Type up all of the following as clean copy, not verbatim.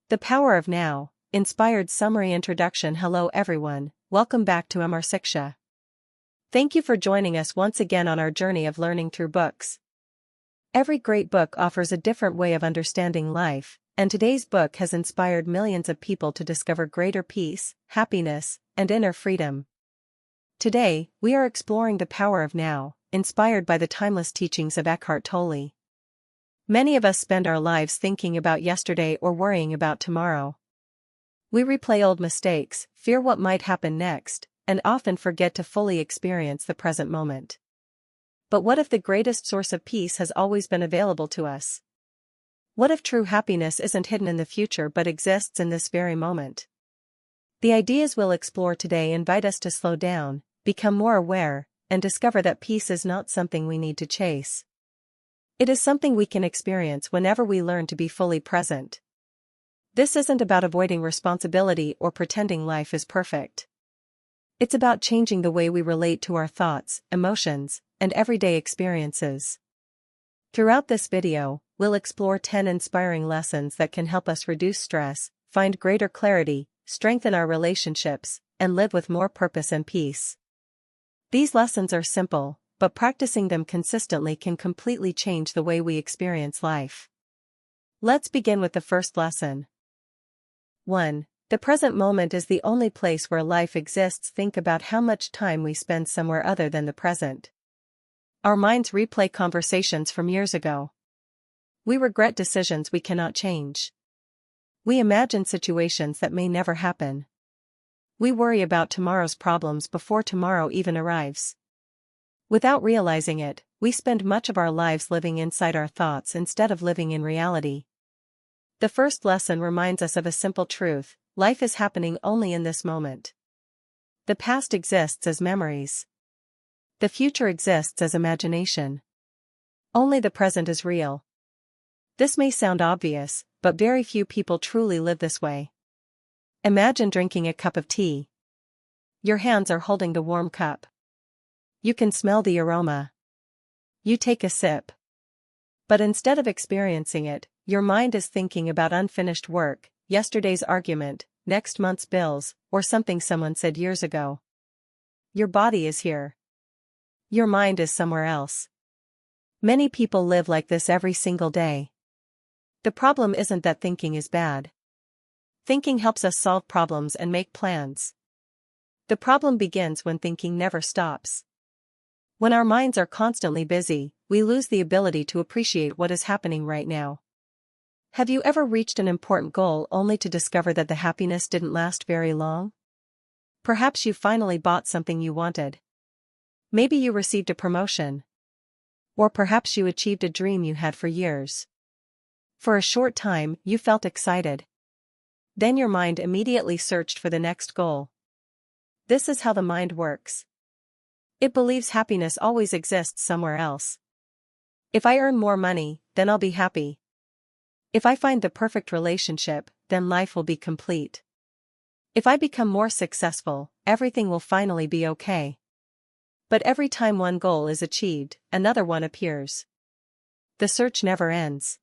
The Power of Now, Inspired Summary Introduction. Hello everyone, welcome back to Amarsikasha. Thank you for joining us once again on our journey of learning through books. Every great book offers a different way of understanding life, and today's book has inspired millions of people to discover greater peace, happiness, and inner freedom. Today, we are exploring The Power of Now, inspired by the timeless teachings of Eckhart Tolle. Many of us spend our lives thinking about yesterday or worrying about tomorrow. We replay old mistakes, fear what might happen next, and often forget to fully experience the present moment. But what if the greatest source of peace has always been available to us? What if true happiness isn't hidden in the future but exists in this very moment? The ideas we'll explore today invite us to slow down, become more aware, and discover that peace is not something we need to chase. It is something we can experience whenever we learn to be fully present. This isn't about avoiding responsibility or pretending life is perfect. It's about changing the way we relate to our thoughts, emotions, and everyday experiences. Throughout this video, we'll explore 10 inspiring lessons that can help us reduce stress, find greater clarity, strengthen our relationships, and live with more purpose and peace. These lessons are simple, but practicing them consistently can completely change the way we experience life. Let's begin with the first lesson. 1. The present moment is the only place where life exists. Think about how much time we spend somewhere other than the present. Our minds replay conversations from years ago. We regret decisions we cannot change. We imagine situations that may never happen. We worry about tomorrow's problems before tomorrow even arrives. Without realizing it, we spend much of our lives living inside our thoughts instead of living in reality. The first lesson reminds us of a simple truth: life is happening only in this moment. The past exists as memories. The future exists as imagination. Only the present is real. This may sound obvious, but very few people truly live this way. Imagine drinking a cup of tea. Your hands are holding the warm cup. You can smell the aroma. You take a sip. But instead of experiencing it, your mind is thinking about unfinished work, yesterday's argument, next month's bills, or something someone said years ago. Your body is here. Your mind is somewhere else. Many people live like this every single day. The problem isn't that thinking is bad. Thinking helps us solve problems and make plans. The problem begins when thinking never stops. When our minds are constantly busy, we lose the ability to appreciate what is happening right now. Have you ever reached an important goal only to discover that the happiness didn't last very long? Perhaps you finally bought something you wanted. Maybe you received a promotion. Or perhaps you achieved a dream you had for years. For a short time, you felt excited. Then your mind immediately searched for the next goal. This is how the mind works. It believes happiness always exists somewhere else. If I earn more money, then I'll be happy. If I find the perfect relationship, then life will be complete. If I become more successful, everything will finally be okay. But every time one goal is achieved, another one appears. The search never ends.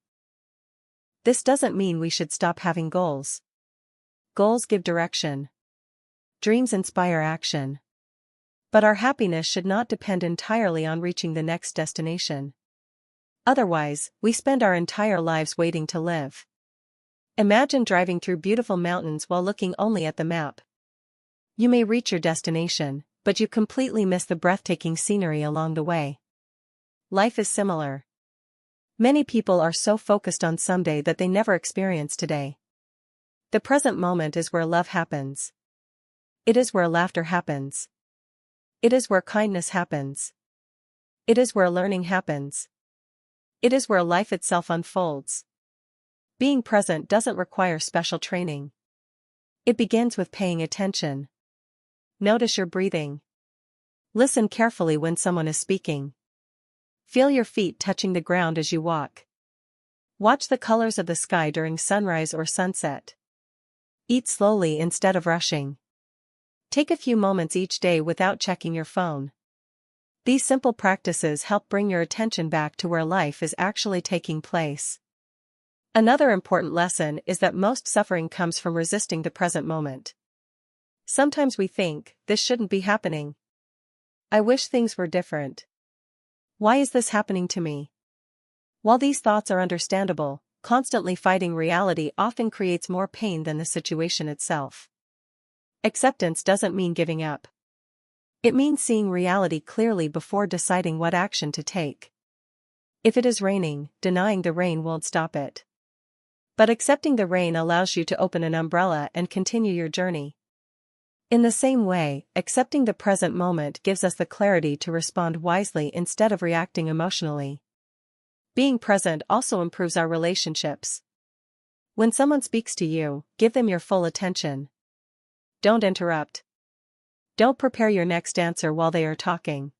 This doesn't mean we should stop having goals. Goals give direction. Dreams inspire action. But our happiness should not depend entirely on reaching the next destination. Otherwise, we spend our entire lives waiting to live. Imagine driving through beautiful mountains while looking only at the map. You may reach your destination, but you completely miss the breathtaking scenery along the way. Life is similar. Many people are so focused on someday that they never experience today. The present moment is where love happens. It is where laughter happens. It is where kindness happens. It is where learning happens. It is where life itself unfolds. Being present doesn't require special training. It begins with paying attention. Notice your breathing. Listen carefully when someone is speaking. Feel your feet touching the ground as you walk. Watch the colors of the sky during sunrise or sunset. Eat slowly instead of rushing. Take a few moments each day without checking your phone. These simple practices help bring your attention back to where life is actually taking place. Another important lesson is that most suffering comes from resisting the present moment. Sometimes we think, this shouldn't be happening. I wish things were different. Why is this happening to me? While these thoughts are understandable, constantly fighting reality often creates more pain than the situation itself. Acceptance doesn't mean giving up. It means seeing reality clearly before deciding what action to take. If it is raining, denying the rain won't stop it. But accepting the rain allows you to open an umbrella and continue your journey. In the same way, accepting the present moment gives us the clarity to respond wisely instead of reacting emotionally. Being present also improves our relationships. When someone speaks to you, give them your full attention. Don't interrupt. Don't prepare your next answer while they are talking.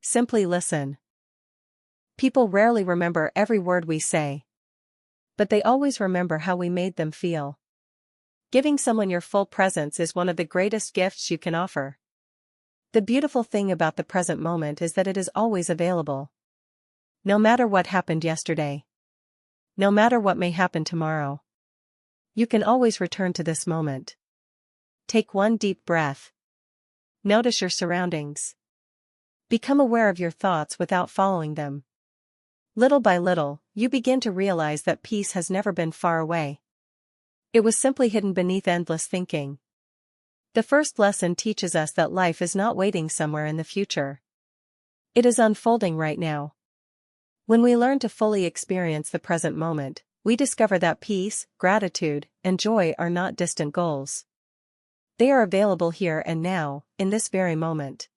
Simply listen. People rarely remember every word we say, but they always remember how we made them feel. Giving someone your full presence is one of the greatest gifts you can offer. The beautiful thing about the present moment is that it is always available. No matter what happened yesterday. No matter what may happen tomorrow. You can always return to this moment. Take one deep breath. Notice your surroundings. Become aware of your thoughts without following them. Little by little, you begin to realize that peace has never been far away. It was simply hidden beneath endless thinking. The first lesson teaches us that life is not waiting somewhere in the future. It is unfolding right now. When we learn to fully experience the present moment, we discover that peace, gratitude, and joy are not distant goals. They are available here and now, in this very moment.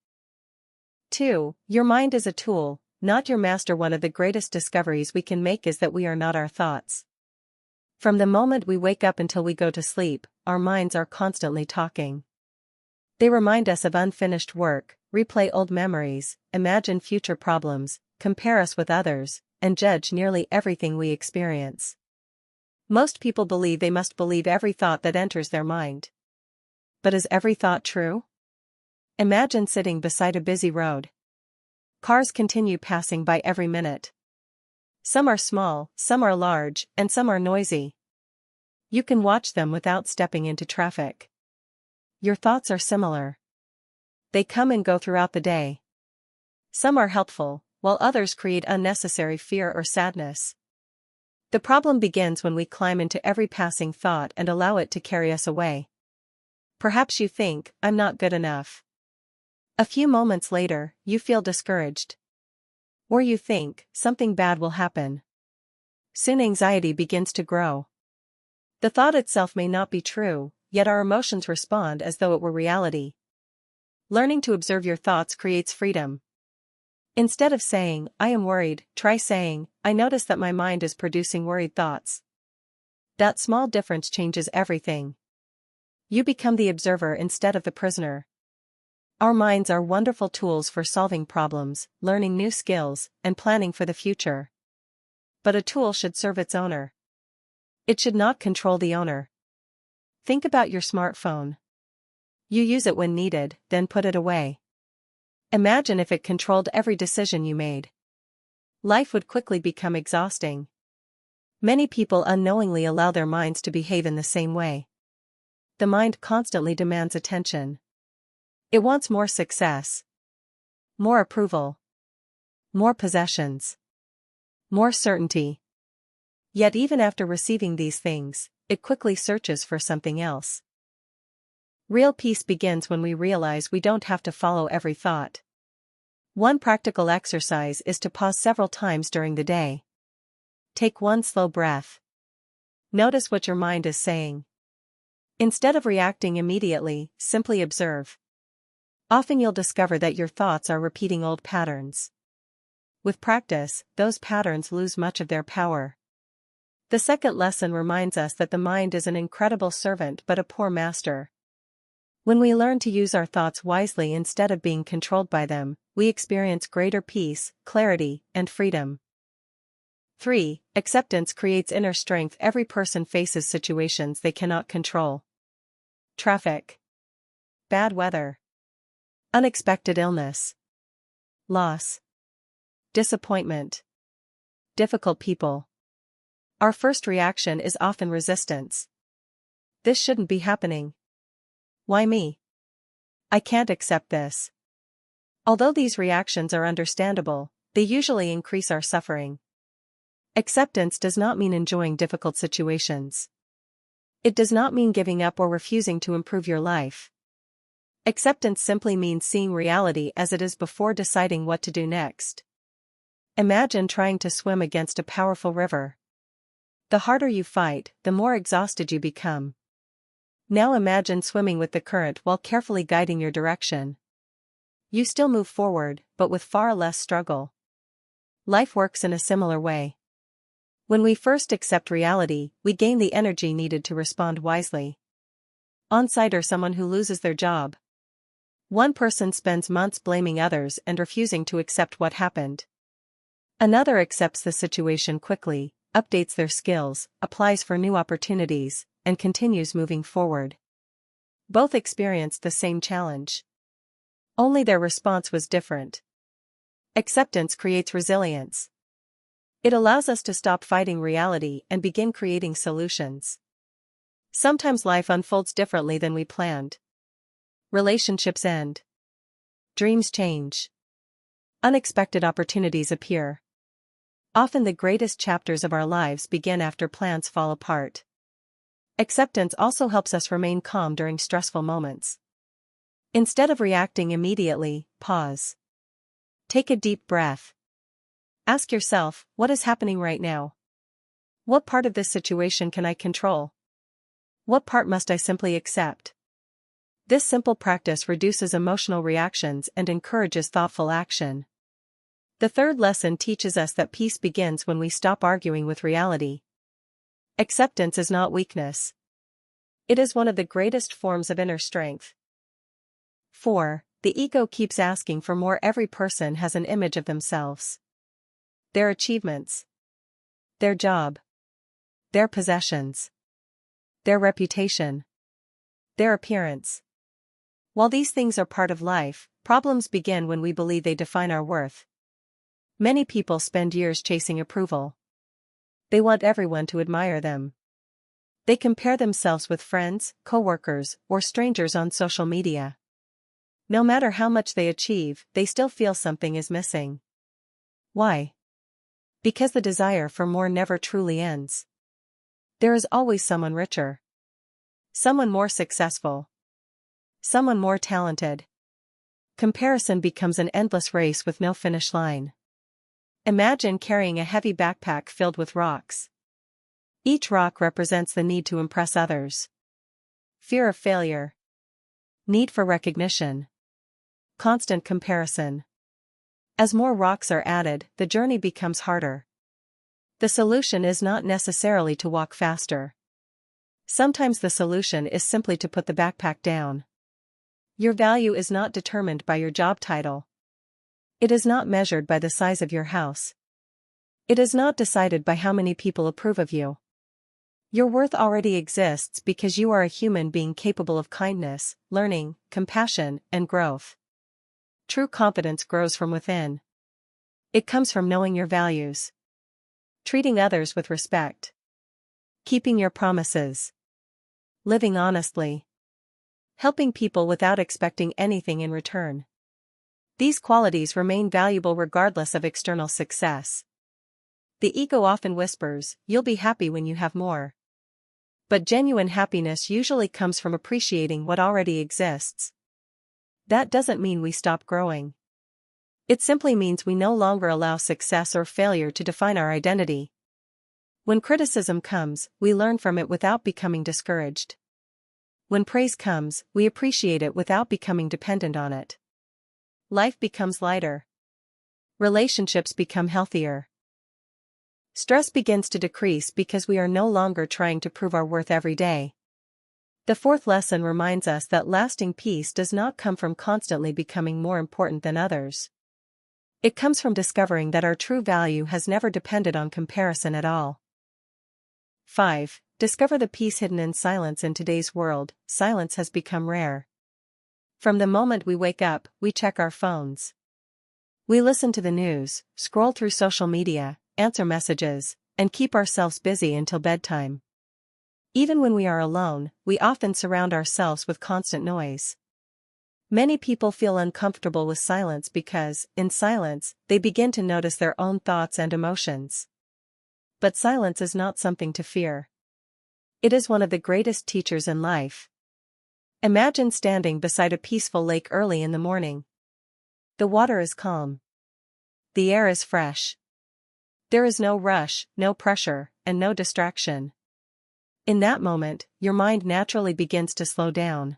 2. Your mind is a tool, not your master. One of the greatest discoveries we can make is that we are not our thoughts. From the moment we wake up until we go to sleep, our minds are constantly talking. They remind us of unfinished work, replay old memories, imagine future problems, compare us with others, and judge nearly everything we experience. Most people believe they must believe every thought that enters their mind. But is every thought true? Imagine sitting beside a busy road. Cars continue passing by every minute. Some are small, some are large, and some are noisy. You can watch them without stepping into traffic. Your thoughts are similar. They come and go throughout the day. Some are helpful, while others create unnecessary fear or sadness. The problem begins when we climb into every passing thought and allow it to carry us away. Perhaps you think, I'm not good enough. A few moments later, you feel discouraged. Or you think, something bad will happen. Soon anxiety begins to grow. The thought itself may not be true, yet our emotions respond as though it were reality. Learning to observe your thoughts creates freedom. Instead of saying, I am worried, try saying, I notice that my mind is producing worried thoughts. That small difference changes everything. You become the observer instead of the prisoner. Our minds are wonderful tools for solving problems, learning new skills, and planning for the future. But a tool should serve its owner. It should not control the owner. Think about your smartphone. You use it when needed, then put it away. Imagine if it controlled every decision you made. Life would quickly become exhausting. Many people unknowingly allow their minds to behave in the same way. The mind constantly demands attention. It wants more success, more approval, more possessions, more certainty. Yet even after receiving these things, it quickly searches for something else. Real peace begins when we realize we don't have to follow every thought. One practical exercise is to pause several times during the day. Take one slow breath. Notice what your mind is saying. Instead of reacting immediately, simply observe. Often you'll discover that your thoughts are repeating old patterns. With practice, those patterns lose much of their power. The second lesson reminds us that the mind is an incredible servant but a poor master. When we learn to use our thoughts wisely instead of being controlled by them, we experience greater peace, clarity, and freedom. 3. Acceptance creates inner strength. Every person faces situations they cannot control. Traffic, bad weather, unexpected illness, loss, disappointment, difficult people. Our first reaction is often resistance. This shouldn't be happening. Why me? I can't accept this. Although these reactions are understandable, they usually increase our suffering. Acceptance does not mean enjoying difficult situations. It does not mean giving up or refusing to improve your life. Acceptance simply means seeing reality as it is before deciding what to do next. Imagine trying to swim against a powerful river. The harder you fight, the more exhausted you become. Now imagine swimming with the current while carefully guiding your direction. You still move forward, but with far less struggle. Life works in a similar way. When we first accept reality, we gain the energy needed to respond wisely. On-sider someone who loses their job. One person spends months blaming others and refusing to accept what happened. Another accepts the situation quickly, updates their skills, applies for new opportunities, and continues moving forward. Both experienced the same challenge. Only their response was different. Acceptance creates resilience. It allows us to stop fighting reality and begin creating solutions. Sometimes life unfolds differently than we planned. Relationships end. Dreams change. Unexpected opportunities appear. Often the greatest chapters of our lives begin after plans fall apart. Acceptance also helps us remain calm during stressful moments. Instead of reacting immediately, pause. Take a deep breath. Ask yourself, what is happening right now? What part of this situation can I control? What part must I simply accept? This simple practice reduces emotional reactions and encourages thoughtful action. The third lesson teaches us that peace begins when we stop arguing with reality. Acceptance is not weakness. It is one of the greatest forms of inner strength. 4. The ego keeps asking for more. Every person has an image of themselves. Their achievements. Their job. Their possessions. Their reputation. Their appearance. While these things are part of life, problems begin when we believe they define our worth. Many people spend years chasing approval. They want everyone to admire them. They compare themselves with friends, coworkers, or strangers on social media. No matter how much they achieve, they still feel something is missing. Why? Because the desire for more never truly ends. There is always someone richer. Someone more successful. Someone more talented. Comparison becomes an endless race with no finish line. Imagine carrying a heavy backpack filled with rocks. Each rock represents the need to impress others. Fear of failure. Need for recognition. Constant comparison. As more rocks are added, the journey becomes harder. The solution is not necessarily to walk faster. Sometimes the solution is simply to put the backpack down. Your value is not determined by your job title. It is not measured by the size of your house. It is not decided by how many people approve of you. Your worth already exists because you are a human being capable of kindness, learning, compassion, and growth. True confidence grows from within. It comes from knowing your values. Treating others with respect. Keeping your promises. Living honestly. Helping people without expecting anything in return. These qualities remain valuable regardless of external success. The ego often whispers, "You'll be happy when you have more." But genuine happiness usually comes from appreciating what already exists. That doesn't mean we stop growing. It simply means we no longer allow success or failure to define our identity. When criticism comes, we learn from it without becoming discouraged. When praise comes, we appreciate it without becoming dependent on it. Life becomes lighter. Relationships become healthier. Stress begins to decrease because we are no longer trying to prove our worth every day. The fourth lesson reminds us that lasting peace does not come from constantly becoming more important than others. It comes from discovering that our true value has never depended on comparison at all. 5. Discover the peace hidden in silence. In today's world, silence has become rare. From the moment we wake up, we check our phones. We listen to the news, scroll through social media, answer messages, and keep ourselves busy until bedtime. Even when we are alone, we often surround ourselves with constant noise. Many people feel uncomfortable with silence because, in silence, they begin to notice their own thoughts and emotions. But silence is not something to fear. It is one of the greatest teachers in life. Imagine standing beside a peaceful lake early in the morning. The water is calm. The air is fresh. There is no rush, no pressure, and no distraction. In that moment, your mind naturally begins to slow down.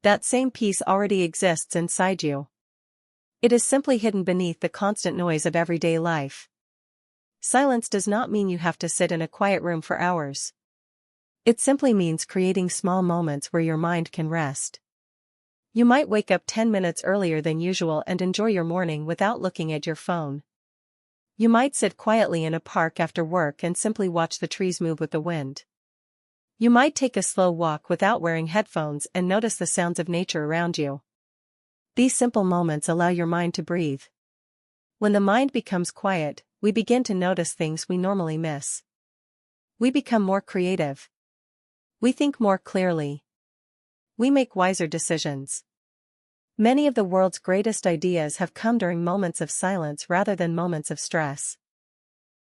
That same peace already exists inside you. It is simply hidden beneath the constant noise of everyday life. Silence does not mean you have to sit in a quiet room for hours. It simply means creating small moments where your mind can rest. You might wake up 10 minutes earlier than usual and enjoy your morning without looking at your phone. You might sit quietly in a park after work and simply watch the trees move with the wind. You might take a slow walk without wearing headphones and notice the sounds of nature around you. These simple moments allow your mind to breathe. When the mind becomes quiet, we begin to notice things we normally miss. We become more creative. We think more clearly. We make wiser decisions. Many of the world's greatest ideas have come during moments of silence rather than moments of stress.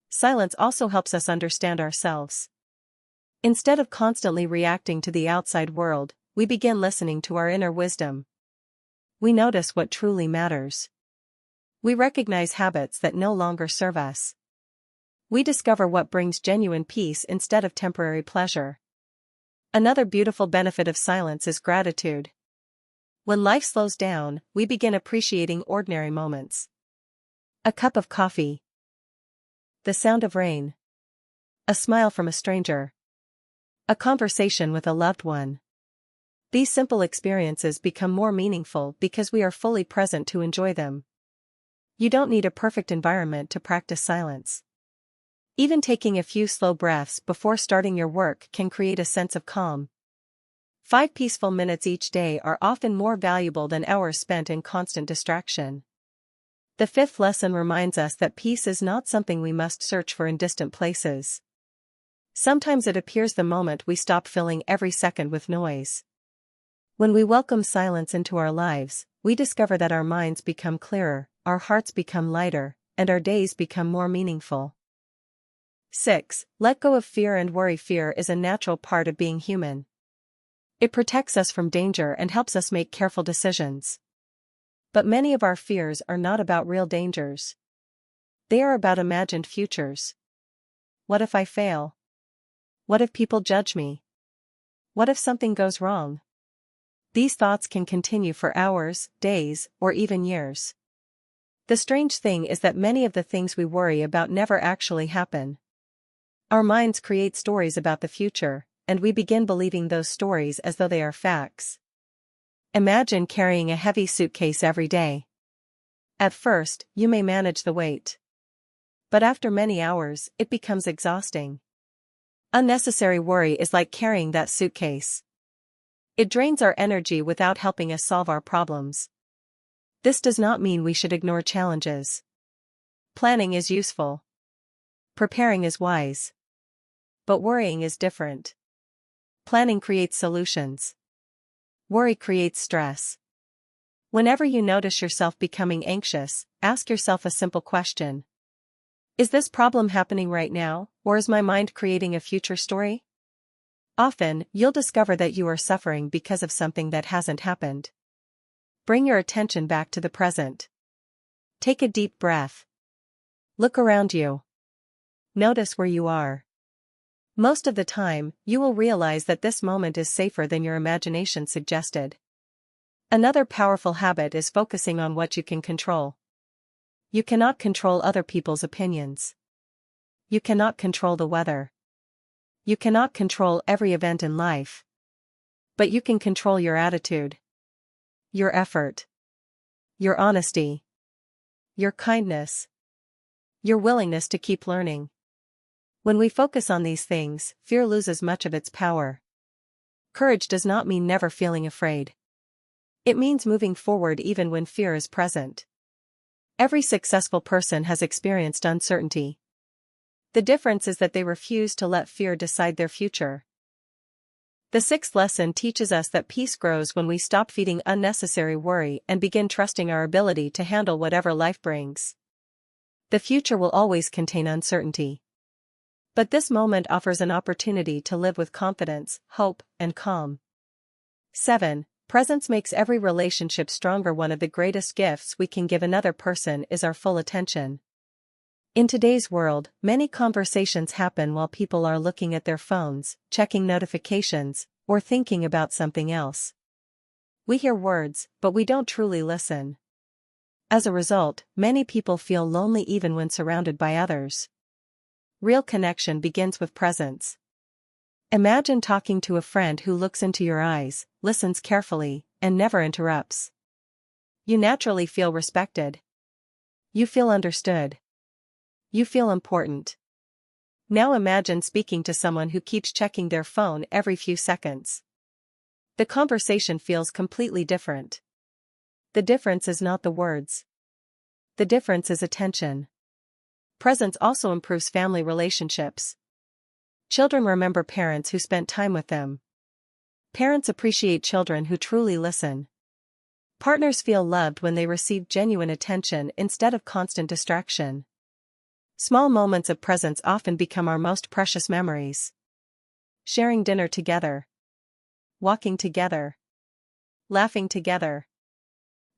Silence also helps us understand ourselves. Instead of constantly reacting to the outside world, we begin listening to our inner wisdom. We notice what truly matters. We recognize habits that no longer serve us. We discover what brings genuine peace instead of temporary pleasure. Another beautiful benefit of silence is gratitude. When life slows down, we begin appreciating ordinary moments. A cup of coffee. The sound of rain. A smile from a stranger. A conversation with a loved one. These simple experiences become more meaningful because we are fully present to enjoy them. You don't need a perfect environment to practice silence. Even taking a few slow breaths before starting your work can create a sense of calm. 5 peaceful minutes each day are often more valuable than hours spent in constant distraction. The 5th lesson reminds us that peace is not something we must search for in distant places. Sometimes it appears the moment we stop filling every second with noise. When we welcome silence into our lives, we discover that our minds become clearer, our hearts become lighter, and our days become more meaningful. 6. Let go of fear and worry. Fear is a natural part of being human. It protects us from danger and helps us make careful decisions. But many of our fears are not about real dangers. They are about imagined futures. What if I fail? What if people judge me? What if something goes wrong? These thoughts can continue for hours, days, or even years. The strange thing is that many of the things we worry about never actually happen. Our minds create stories about the future, and we begin believing those stories as though they are facts. Imagine carrying a heavy suitcase every day. At first, you may manage the weight. But after many hours, it becomes exhausting. Unnecessary worry is like carrying that suitcase. It drains our energy without helping us solve our problems. This does not mean we should ignore challenges. Planning is useful. Preparing is wise. But worrying is different. Planning creates solutions. Worry creates stress. Whenever you notice yourself becoming anxious, ask yourself a simple question. Is this problem happening right now, or is my mind creating a future story? Often, you'll discover that you are suffering because of something that hasn't happened. Bring your attention back to the present. Take a deep breath. Look around you. Notice where you are. Most of the time, you will realize that this moment is safer than your imagination suggested. Another powerful habit is focusing on what you can control. You cannot control other people's opinions. You cannot control the weather. You cannot control every event in life. But you can control your attitude, your effort, your honesty, your kindness, your willingness to keep learning. When we focus on these things, fear loses much of its power. Courage does not mean never feeling afraid. It means moving forward even when fear is present. Every successful person has experienced uncertainty. The difference is that they refuse to let fear decide their future. The sixth lesson teaches us that peace grows when we stop feeding unnecessary worry and begin trusting our ability to handle whatever life brings. The future will always contain uncertainty. But this moment offers an opportunity to live with confidence, hope, and calm. 7. Presence makes every relationship stronger. One of the greatest gifts we can give another person is our full attention. In today's world, many conversations happen while people are looking at their phones, checking notifications, or thinking about something else. We hear words, but we don't truly listen. As a result, many people feel lonely even when surrounded by others. Real connection begins with presence. Imagine talking to a friend who looks into your eyes, listens carefully, and never interrupts. You naturally feel respected. You feel understood. You feel important. Now imagine speaking to someone who keeps checking their phone every few seconds. The conversation feels completely different. The difference is not the words. The difference is attention. Presence also improves family relationships. Children remember parents who spent time with them. Parents appreciate children who truly listen. Partners feel loved when they receive genuine attention instead of constant distraction. Small moments of presence often become our most precious memories. Sharing dinner together. Walking together. Laughing together.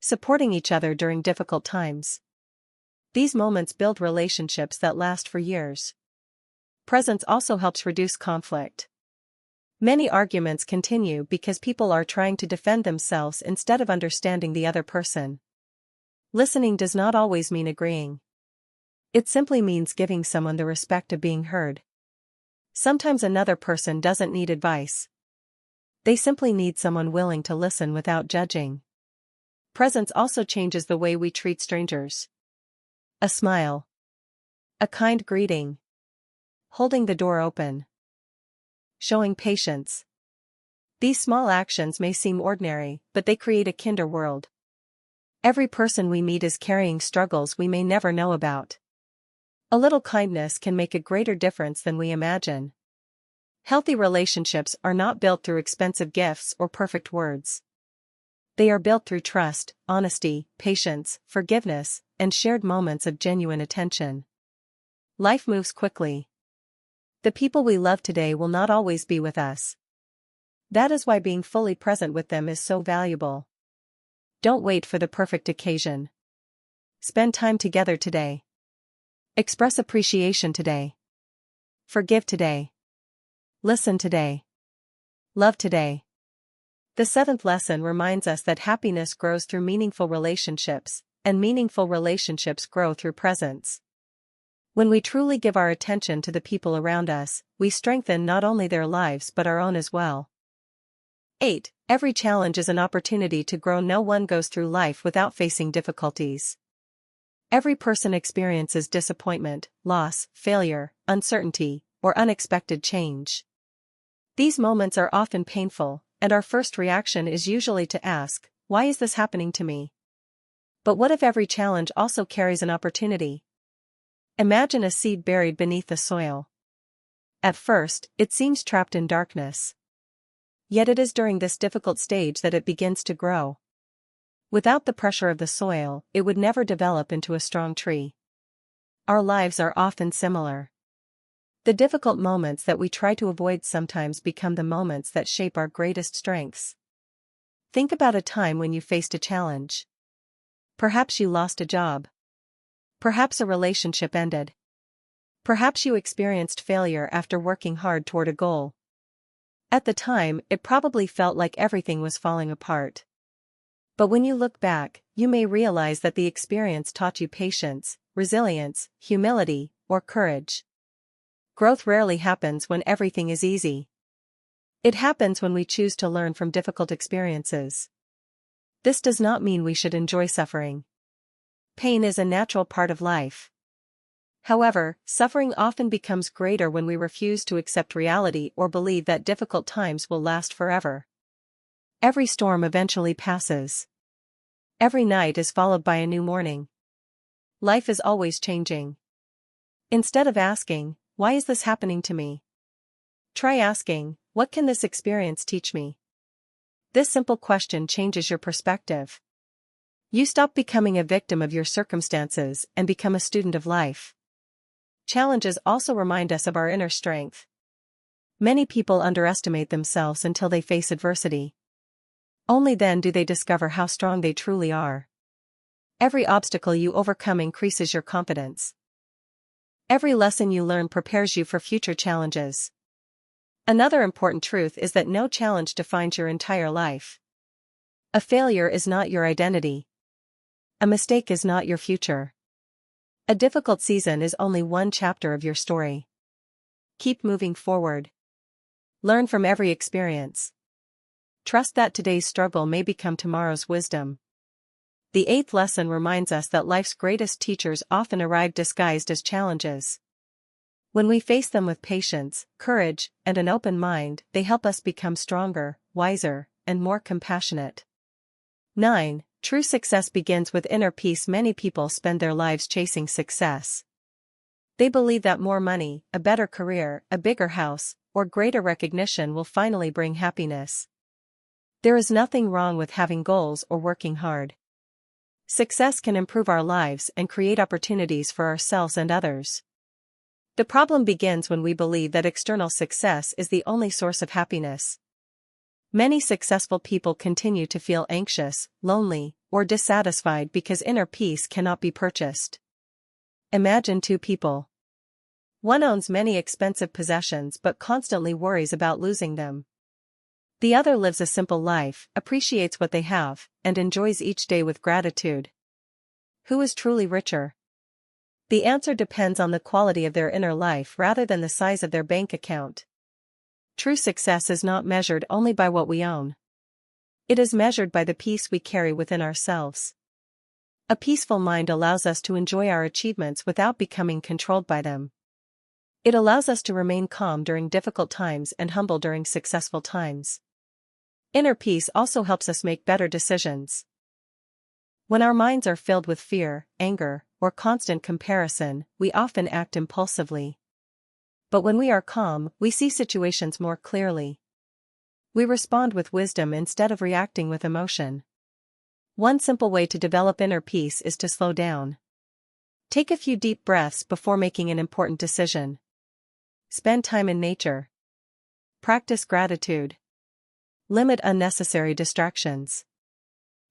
Supporting each other during difficult times. These moments build relationships that last for years. Presence also helps reduce conflict. Many arguments continue because people are trying to defend themselves instead of understanding the other person. Listening does not always mean agreeing. It simply means giving someone the respect of being heard. Sometimes another person doesn't need advice. They simply need someone willing to listen without judging. Presence also changes the way we treat strangers. A smile. A kind greeting. Holding the door open. Showing patience. These small actions may seem ordinary, but they create a kinder world. Every person we meet is carrying struggles we may never know about. A little kindness can make a greater difference than we imagine. Healthy relationships are not built through expensive gifts or perfect words. They are built through trust, honesty, patience, forgiveness, and shared moments of genuine attention. Life moves quickly. The people we love today will not always be with us. That is why being fully present with them is so valuable. Don't wait for the perfect occasion. Spend time together today. Express appreciation today. Forgive today. Listen today. Love today. The seventh lesson reminds us that happiness grows through meaningful relationships, and meaningful relationships grow through presence. When we truly give our attention to the people around us, we strengthen not only their lives but our own as well. 8. Every challenge is an opportunity to grow. No one goes through life without facing difficulties. Every person experiences disappointment, loss, failure, uncertainty, or unexpected change. These moments are often painful, and our first reaction is usually to ask, "Why is this happening to me?" But what if every challenge also carries an opportunity? Imagine a seed buried beneath the soil. At first, it seems trapped in darkness. Yet it is during this difficult stage that it begins to grow. Without the pressure of the soil, it would never develop into a strong tree. Our lives are often similar. The difficult moments that we try to avoid sometimes become the moments that shape our greatest strengths. Think about a time when you faced a challenge. Perhaps you lost a job. Perhaps a relationship ended. Perhaps you experienced failure after working hard toward a goal. At the time, it probably felt like everything was falling apart. But when you look back, you may realize that the experience taught you patience, resilience, humility, or courage. Growth rarely happens when everything is easy. It happens when we choose to learn from difficult experiences. This does not mean we should enjoy suffering. Pain is a natural part of life. However, suffering often becomes greater when we refuse to accept reality or believe that difficult times will last forever. Every storm eventually passes. Every night is followed by a new morning. Life is always changing. Instead of asking, why is this happening to me? Try asking, what can this experience teach me? This simple question changes your perspective. You stop becoming a victim of your circumstances and become a student of life. Challenges also remind us of our inner strength. Many people underestimate themselves until they face adversity. Only then do they discover how strong they truly are. Every obstacle you overcome increases your confidence. Every lesson you learn prepares you for future challenges. Another important truth is that no challenge defines your entire life. A failure is not your identity. A mistake is not your future. A difficult season is only one chapter of your story. Keep moving forward. Learn from every experience. Trust that today's struggle may become tomorrow's wisdom. The eighth lesson reminds us that life's greatest teachers often arrive disguised as challenges. When we face them with patience, courage, and an open mind, they help us become stronger, wiser, and more compassionate. 9. True success begins with inner peace. Many people spend their lives chasing success. They believe that more money, a better career, a bigger house, or greater recognition will finally bring happiness. There is nothing wrong with having goals or working hard. Success can improve our lives and create opportunities for ourselves and others. The problem begins when we believe that external success is the only source of happiness. Many successful people continue to feel anxious, lonely, or dissatisfied because inner peace cannot be purchased. Imagine two people. One owns many expensive possessions but constantly worries about losing them. The other lives a simple life, appreciates what they have, and enjoys each day with gratitude. Who is truly richer? The answer depends on the quality of their inner life rather than the size of their bank account. True success is not measured only by what we own. It is measured by the peace we carry within ourselves. A peaceful mind allows us to enjoy our achievements without becoming controlled by them. It allows us to remain calm during difficult times and humble during successful times. Inner peace also helps us make better decisions. When our minds are filled with fear, anger, or constant comparison, we often act impulsively. But when we are calm, we see situations more clearly. We respond with wisdom instead of reacting with emotion. One simple way to develop inner peace is to slow down. Take a few deep breaths before making an important decision. Spend time in nature. Practice gratitude. Limit unnecessary distractions.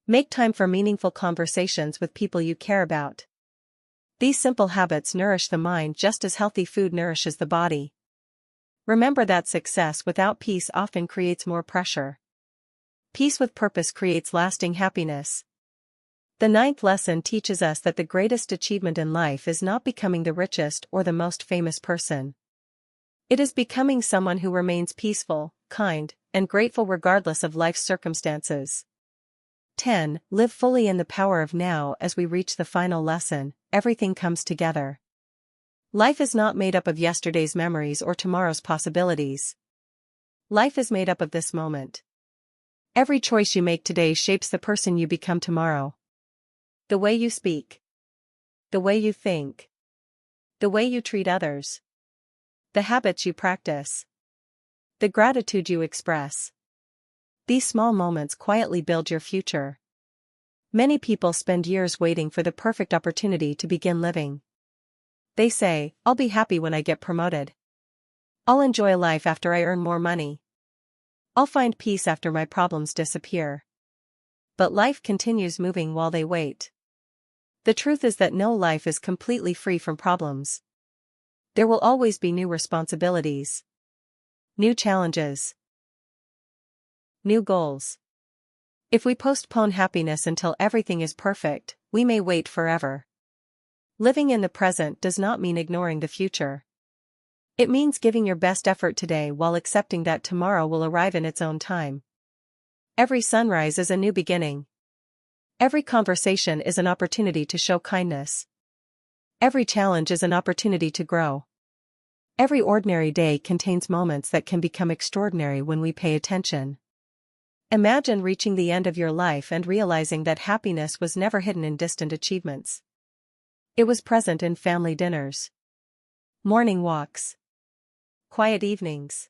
Make time for meaningful conversations with people you care about. These simple habits nourish the mind just as healthy food nourishes the body. Remember that success without peace often creates more pressure. Peace with purpose creates lasting happiness. The ninth lesson teaches us that the greatest achievement in life is not becoming the richest or the most famous person. It is becoming someone who remains peaceful, kind, and grateful regardless of life's circumstances. 10. Live fully in the power of now. As we reach the final lesson, everything comes together. Life is not made up of yesterday's memories or tomorrow's possibilities. Life is made up of this moment. Every choice you make today shapes the person you become tomorrow. The way you speak. The way you think. The way you treat others. The habits you practice. The gratitude you express. These small moments quietly build your future. Many people spend years waiting for the perfect opportunity to begin living. They say, "I'll be happy when I get promoted. I'll enjoy life after I earn more money. I'll find peace after my problems disappear." But life continues moving while they wait. The truth is that no life is completely free from problems. There will always be new responsibilities, new challenges, new goals. If we postpone happiness until everything is perfect, we may wait forever. Living in the present does not mean ignoring the future. It means giving your best effort today while accepting that tomorrow will arrive in its own time. Every sunrise is a new beginning. Every conversation is an opportunity to show kindness. Every challenge is an opportunity to grow. Every ordinary day contains moments that can become extraordinary when we pay attention. Imagine reaching the end of your life and realizing that happiness was never hidden in distant achievements. It was present in family dinners, morning walks, quiet evenings,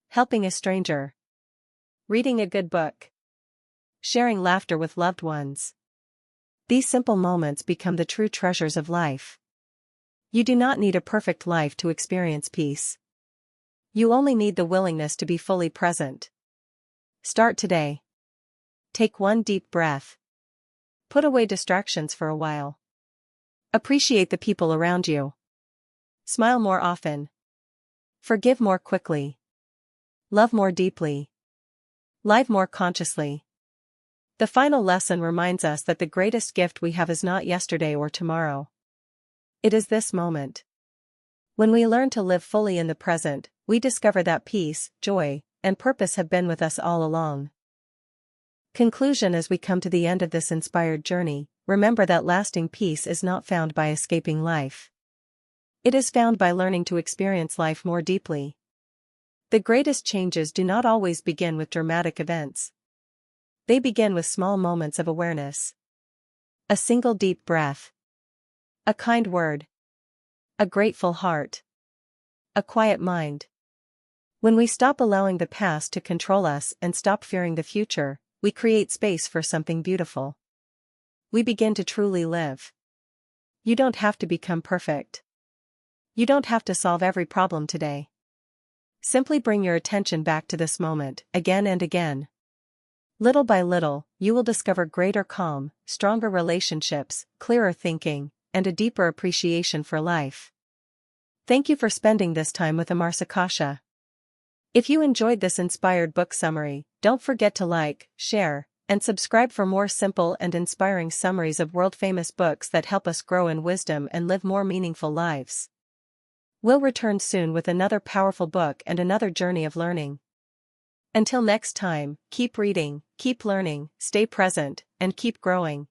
helping a stranger, reading a good book, sharing laughter with loved ones. These simple moments become the true treasures of life. You do not need a perfect life to experience peace. You only need the willingness to be fully present. Start today. Take one deep breath. Put away distractions for a while. Appreciate the people around you. Smile more often. Forgive more quickly. Love more deeply. Live more consciously. The final lesson reminds us that the greatest gift we have is not yesterday or tomorrow. It is this moment. When we learn to live fully in the present, we discover that peace, joy, and purpose have been with us all along. Conclusion: as we come to the end of this inspired journey, remember that lasting peace is not found by escaping life. It is found by learning to experience life more deeply. The greatest changes do not always begin with dramatic events. They begin with small moments of awareness. A single deep breath. A kind word. A grateful heart. A quiet mind. When we stop allowing the past to control us and stop fearing the future, we create space for something beautiful. We begin to truly live. You don't have to become perfect. You don't have to solve every problem today. Simply bring your attention back to this moment, again and again. Little by little, you will discover greater calm, stronger relationships, clearer thinking, and a deeper appreciation for life. Thank you for spending this time with Amarsikasha. If you enjoyed this inspired book summary, don't forget to like, share, and subscribe for more simple and inspiring summaries of world-famous books that help us grow in wisdom and live more meaningful lives. We'll return soon with another powerful book and another journey of learning. Until next time, keep reading, keep learning, stay present, and keep growing.